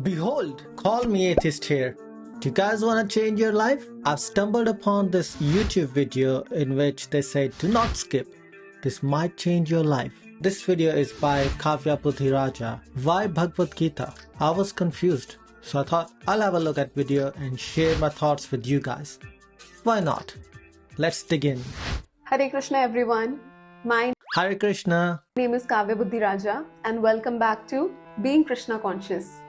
Behold, call me atheist here. Do you guys want to change your life? I've stumbled upon this YouTube video in which they say do not skip. This might change your life. This video is by Kavya Raja. Why Bhagwad Gita? I was confused, so I thought I'll have a look at video and share my thoughts with you guys. Why not? Let's dig in. Hare Krishna everyone. My Hare Krishna. name is Kavya Raja and welcome back to Being Krishna Conscious.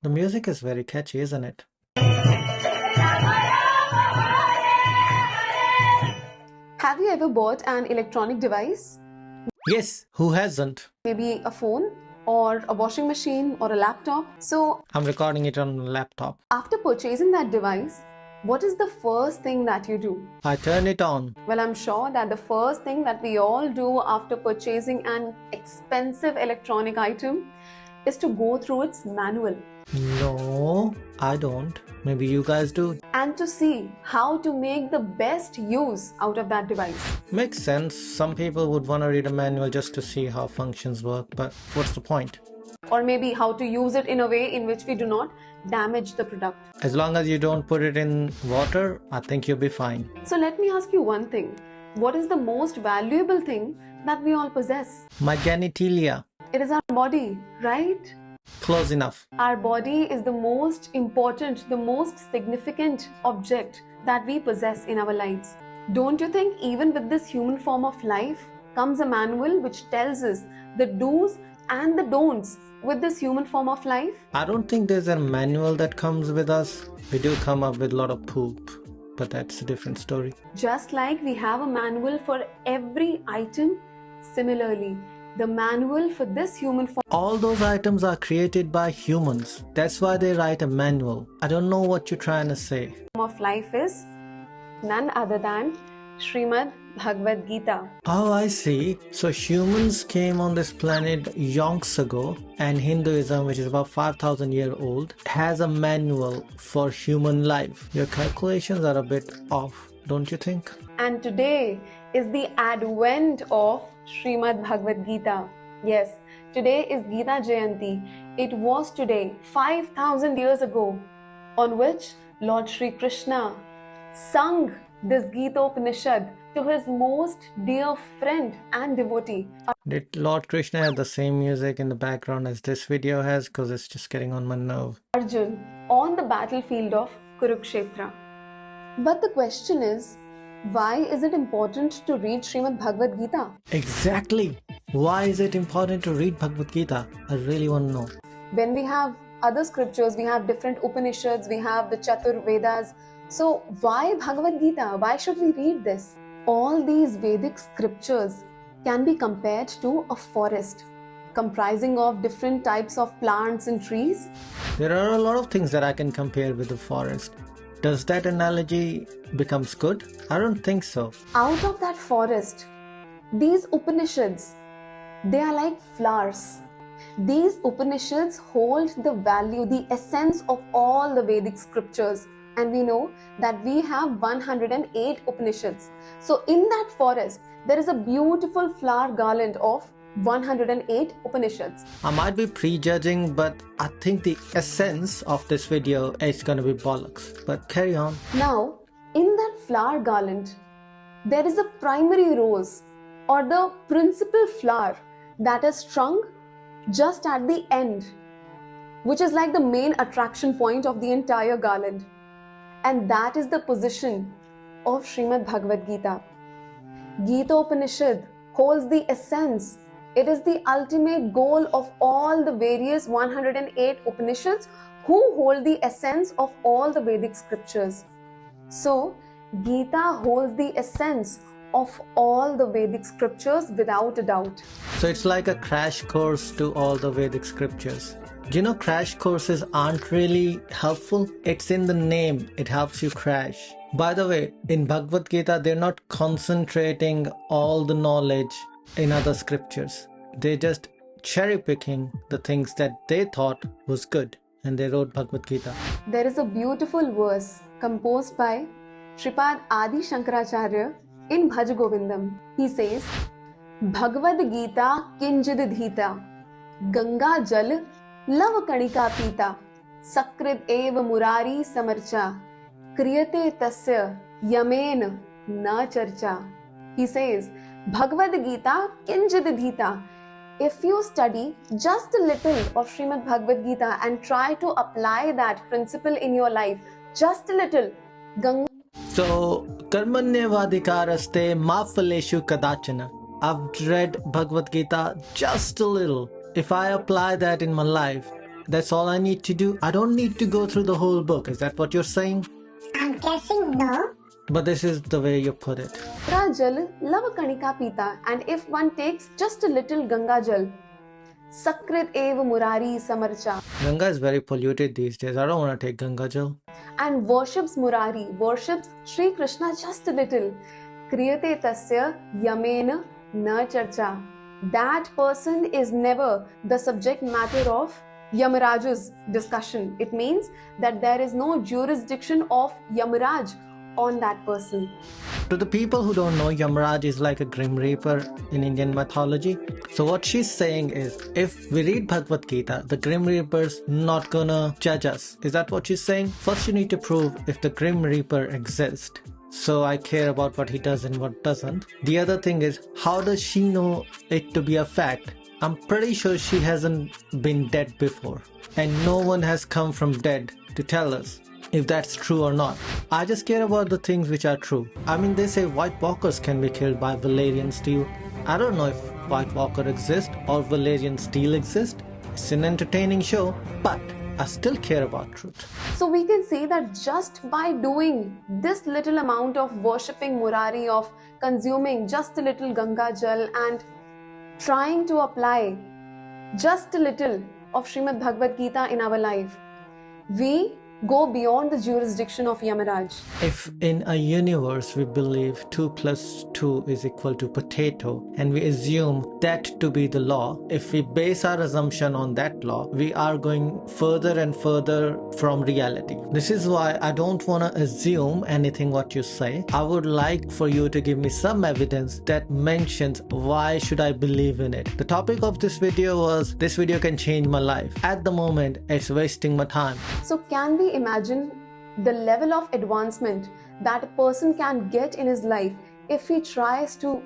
The music is very catchy, isn't it? Have you ever bought an electronic device? Yes, who hasn't? Maybe a phone or a washing machine or a laptop. So I'm recording it on a laptop. after purchasing that device, what is the first thing that you do? I turn it on. Well, I'm sure that the first thing that we all do after purchasing an expensive electronic item is to go through its manual No, I don't. Maybe you guys do. and to see how to make the best use out of that device. Makes sense. Some people would want to read a manual just to see how functions work, but what's the point? Or maybe how to use it in a way in which we do not damage the product. As long as you don't put it in water, I think you'll be fine. So let me ask you one thing. What is the most valuable thing that we all possess? My genitalia. It is our body, right? Close enough. Our body is the most important, the most significant object that we possess in our lives. Don't you think even with this human form of life comes a manual which tells us the do's and the don'ts with this human form of life? I don't think there's a manual that comes with us. We do come up with a lot of poop, but that's a different story. Just like we have a manual for every item, similarly, the manual for this human form All those items are created by humans. That's why they write a manual. I don't know what you're trying to say. of life is none other than Srimad Bhagwad Gita. Oh, I see. So humans came on this planet yonks ago, and Hinduism, which is about 5,000 years old, has a manual for human life. Your calculations are a bit off, don't you think? And today is the advent of Srimad Bhagwad Gita. Yes, today is Gita Jayanti. It was today, 5,000 years ago, on which Lord Shri Krishna sung this Gita Upanishad to his most dear friend and devotee, Did Lord Krishna have the same music in the background as this video has? Because it's just getting on my nerve. Arjun, on the battlefield of Kurukshetra. But the question is, why is it important to read Srimad Bhagwad Gita? Exactly. Why is it important to read Bhagwad Gita? I really want to know. When we have other scriptures, we have different Upanishads, we have the Chatur Vedas. So why Bhagavad Gita? Why should we read this? All these Vedic scriptures can be compared to a forest comprising of different types of plants and trees. There are a lot of things that I can compare with the forest. Does that analogy becomes good? I don't think so. Out of that forest, these Upanishads, they are like flowers. These Upanishads hold the value, the essence of all the Vedic scriptures. And we know that we have 108 Upanishads. So in that forest, there is a beautiful flower garland of 108 Upanishads. I might be prejudging, but I think the essence of this video is going to be bollocks. But carry on. Now, in that flower garland, there is a primary rose or the principal flower that is strung just at the end, which is like the main attraction point of the entire garland. And that is the position of Srimad Bhagwad Gita. Gita Upanishad holds the essence. It is the ultimate goal of all the various 108 Upanishads who hold the essence of all the Vedic scriptures. So, Gita holds the essence of all the Vedic scriptures without a doubt. So it's like a crash course to all the Vedic scriptures. You know, crash courses aren't really helpful. It's in the name. It helps you crash. By the way, in Bhagavad Gita, they're not concentrating all the knowledge in other scriptures. They're just cherry picking the things that they thought was good, and they wrote Bhagwad Gita. There is a beautiful verse composed by Shripad Adi Shankaracharya in Bhaj Govindam, he says, Bhagwad Gita kinjid dhita, Ganga jal lav kanika pita, Sakrit eva murari samarcha, Kriyate tasya yamen na charcha. He says, Bhagwad Gita kinjid dhita. If you study just a little of Srimad Bhagwad Gita and try to apply that principle in your life, just a little, So, karmanyavadhikaraste ma phaleshu kadachana. I've read Bhagwad Gita just a little. If I apply that in my life, that's all I need to do. I don't need to go through the whole book. Is that what you're saying? I'm guessing no. But this is the way you put it. Jal lava kanika pita, and if one takes just a little Ganga jal, Sakrit eva murari samarcha, Ganga is very polluted these days. I don't want to take Ganga Jal. and worships Murari, worships Sri Krishna just a little, Kriyate tasya yamena na charcha. That person is never the subject matter of Yamaraj's discussion. It means that there is no jurisdiction of Yamaraj on that person. To the people who don't know, Yamaraj is like a Grim Reaper in Indian mythology. So what she's saying is, if we read Bhagavad Gita, the Grim Reaper's not gonna judge us. Is that what she's saying? First you need to prove if the Grim Reaper exists. So I care about what he does and what doesn't. The other thing is, how does she know it to be a fact? I'm pretty sure she hasn't been dead before. And no one has come from dead to tell us if that's true or not. I just care about the things which are true. I mean, they say White Walkers can be killed by Valerian steel. I don't know if White Walker exists or Valerian steel exists. It's an entertaining show, but I still care about truth. So we can say that just by doing this little amount of worshipping Murari, of consuming just a little Ganga Jal and trying to apply just a little of Srimad Bhagavad Gita in our life, we go beyond the jurisdiction of Yamaraj. If in a universe we believe 2 plus 2 is equal to potato and we assume that to be the law, if we base our assumption on that law, we are going further and further from reality. This is why I don't want to assume anything what you say. I would like for you to give me some evidence that mentions why should I believe in it. The topic of this video was, this video can change my life. At the moment, it's wasting my time. So can we imagine the level of advancement that a person can get in his life if he tries to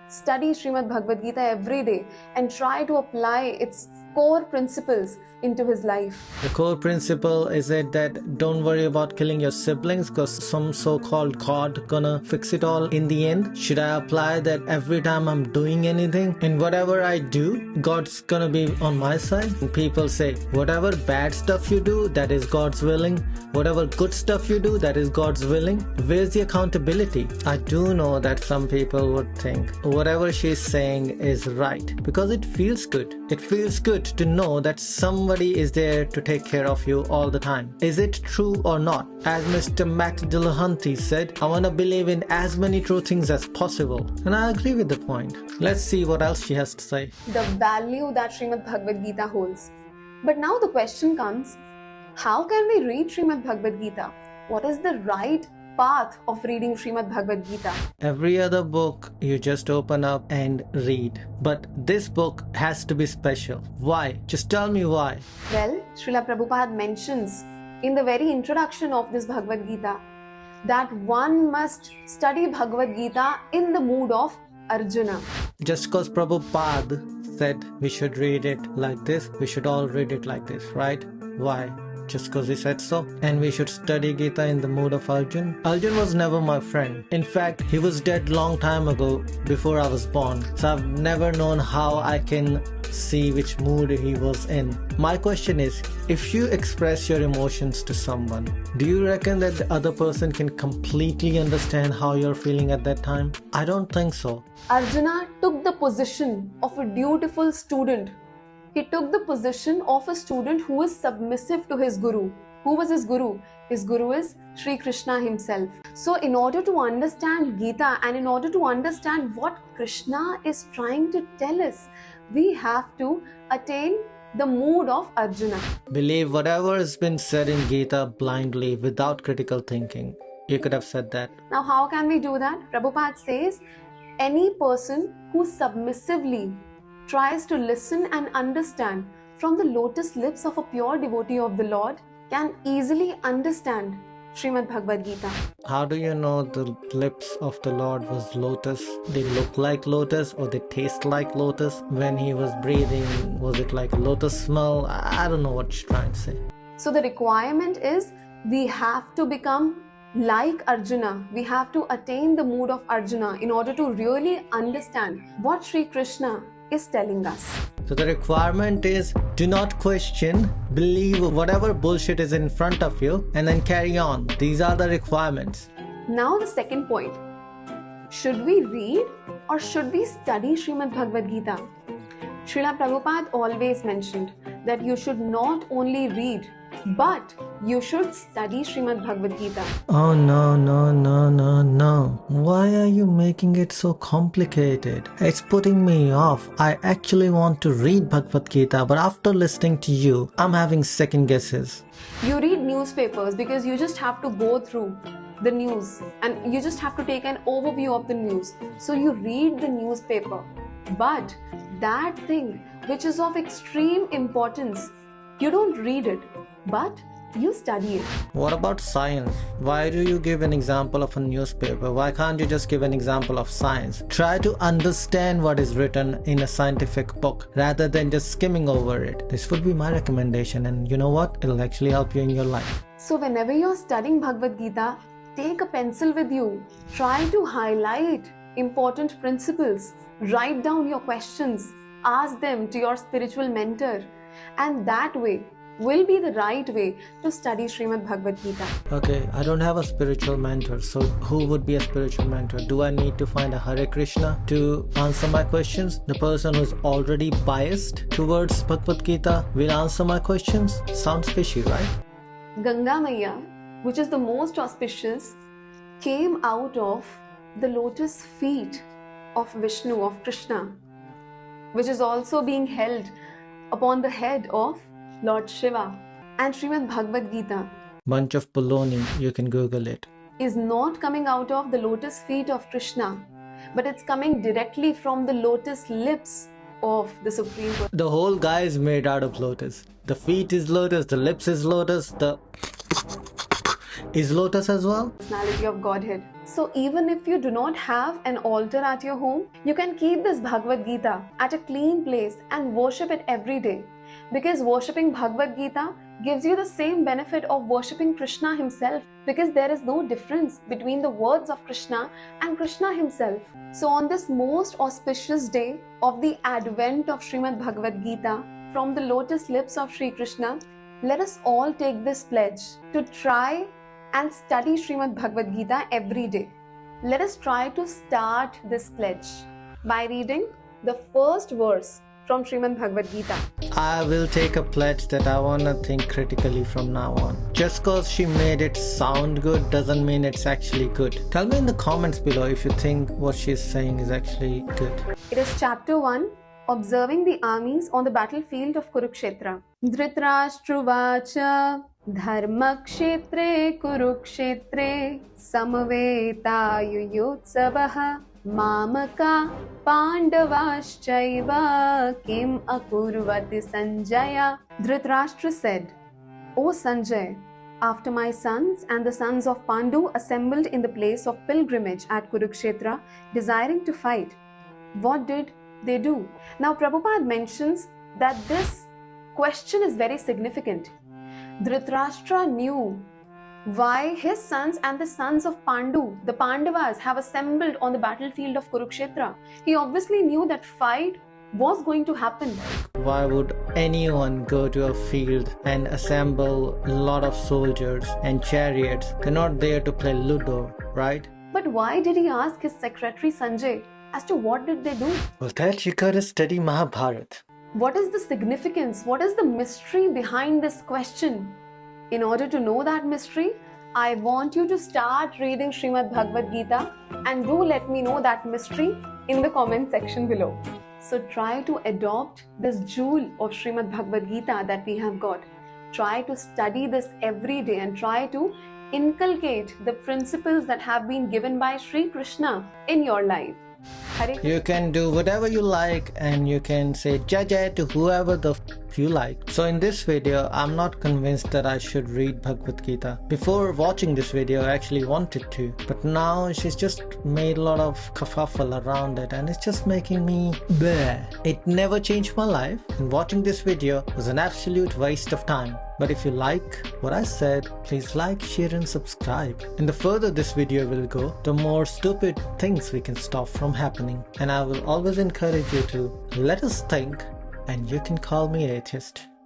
study Srimad Bhagavad Gita every day and try to apply its core principles into his life? The core principle is it that don't worry about killing your siblings because some so-called God gonna fix it all in the end. Should I apply that every time I'm doing anything and whatever I do, God's gonna be on my side? And people say, whatever bad stuff you do, that is God's willing. Whatever good stuff you do, that is God's willing. Where's the accountability? I do know that some people would think whatever she's saying is right because it feels good. It feels good to know that somebody is there to take care of you all the time. Is it true or not? As Mr. Max Dillahunty said, I want to believe in as many true things as possible. And I agree with the point. Let's see what else she has to say. The value that Srimad Bhagavad Gita holds. But now the question comes, how can we read Srimad Bhagavad Gita? What is the right path of reading Srimad Bhagavad Gita? Every other book you just open up and read. But this book has to be special. Why? Just tell me why. Well, Srila Prabhupada mentions in the very introduction of this Bhagavad Gita that one must study Bhagavad Gita in the mood of Arjuna. Just because Prabhupada said we should read it like this, we should all read it like this, right? Why? Just because he said so? And we should study Gita in the mood of Arjun? Arjun was never my friend. In fact, he was dead long time ago before I was born. So I've never known how I can see which mood he was in. My question is, if you express your emotions to someone, do you reckon that the other person can completely understand how you're feeling at that time? I don't think so. Arjuna took the position of a dutiful student. He took the position of a student who is submissive to his guru. Who was his guru? His guru is Sri Krishna himself. So in order to understand Gita and in order to understand what Krishna is trying to tell us, we have to attain the mood of Arjuna. Believe whatever has been said in Gita blindly without critical thinking. You could have said that. Now, how can we do that? Prabhupada says, any person who submissively tries to listen and understand from the lotus lips of a pure devotee of the Lord can easily understand Srimad Bhagwad Gita. How do you know the lips of the Lord was lotus? They look like lotus or they taste like lotus? When he was breathing, was it like lotus smell? I don't know what she's trying to say. So the requirement is we have to become like Arjuna. We have to attain the mood of Arjuna in order to really understand what Sri Krishna is telling us. So the requirement is do not question, believe whatever bullshit is in front of you and then carry on. These are the requirements. Now the second point. Should we read or should we study Srimad Bhagwad Gita? Srila Prabhupada always mentioned that you should not only read but you should study Srimad Bhagwad Gita. Oh no. Why are you making it so complicated? It's putting me off. I actually want to read Bhagwad Gita, but after listening to you, I'm having second guesses. You read newspapers because you just have to go through the news and you just have to take an overview of the news. So you read the newspaper. But that thing which is of extreme importance, you don't read it, but you study it. What about science? Why do you give an example of a newspaper? Why can't you just give an example of science? Try to understand what is written in a scientific book rather than just skimming over it. This would be my recommendation, and you know what? It'll actually help you in your life. So whenever you're studying Bhagavad Gita, take a pencil with you. Try to highlight important principles. Write down your questions. Ask them to your spiritual mentor. And that way will be the right way to study Srimad Bhagwad Gita. Okay, I don't have a spiritual mentor, so who would be a spiritual mentor? Do I need to find a Hare Krishna to answer my questions? The person who's already biased towards Bhagwad Gita will answer my questions? Sounds fishy, right? Ganga Maya, which is the most auspicious, came out of the lotus feet of Vishnu, of Krishna, which is also being held upon the head of Lord Shiva. And Srimad Bhagwad Gita Bunch of baloney, you can Google it. is not coming out of the lotus feet of Krishna, but it's coming directly from the lotus lips of the Supreme Personality. The whole guy is made out of lotus. The feet is lotus, the lips is lotus, the is lotus as well. Personality of Godhead. So even if you do not have an altar at your home, you can keep this Bhagwad Gita at a clean place and worship it every day. Because worshipping Bhagwad Gita gives you the same benefit of worshipping Krishna himself, because there is no difference between the words of Krishna and Krishna himself. So on this most auspicious day of the advent of Srimad Bhagwad Gita from the lotus lips of Sri Krishna, let us all take this pledge to try and study Srimad Bhagwad Gita every day. Let us try to start this pledge by reading the first verse from Srimad Bhagwad Gita. I will take a pledge that I wanna think critically from now on. Just cause she made it sound good doesn't mean it's actually good. Tell me in the comments below if you think what she's saying is actually good. It is chapter 1, observing the armies on the battlefield of Kurukshetra. Dhritarashtravacha dharmakshetre kurukshetre samvetayuyotsavah mamaka pandavaschaiva kim akurvati Sanjaya. Dhritarashtra said, O Sanjay, after my sons and the sons of Pandu assembled in the place of pilgrimage at Kurukshetra, desiring to fight, what did they do? Now Prabhupada mentions that this question is very significant. Dhritarashtra knew why his sons and the sons of Pandu, the Pandavas, have assembled on the battlefield of Kurukshetra. He obviously knew that fight was going to happen. Why would anyone go to a field and assemble a lot of soldiers and chariots? They're not there to play Ludo, right? But why did he ask his secretary Sanjay as to what did they do? Well, that you gotta study Mahabharata. What is the significance? What is the mystery behind this question? In order to know that mystery, I want you to start reading Srimad Bhagwad Gita and do let me know that mystery in the comment section below. So try to adopt this jewel of Srimad Bhagwad Gita that we have got. Try to study this every day and try to inculcate the principles that have been given by Sri Krishna in your life. Hare Krishna. You can do whatever you like and you can say Jai Jai to whoever the you like. So in this video, I'm not convinced that I should read Bhagwad Gita. Before watching this video, I actually wanted to. But now she's just made a lot of kerfuffle around it and it's just making me bleh. It never changed my life and watching this video was an absolute waste of time. But if you like what I said, please like, share and subscribe. And the further this video will go, the more stupid things we can stop from happening. And I will always encourage you to let us think, and you can call me atheist.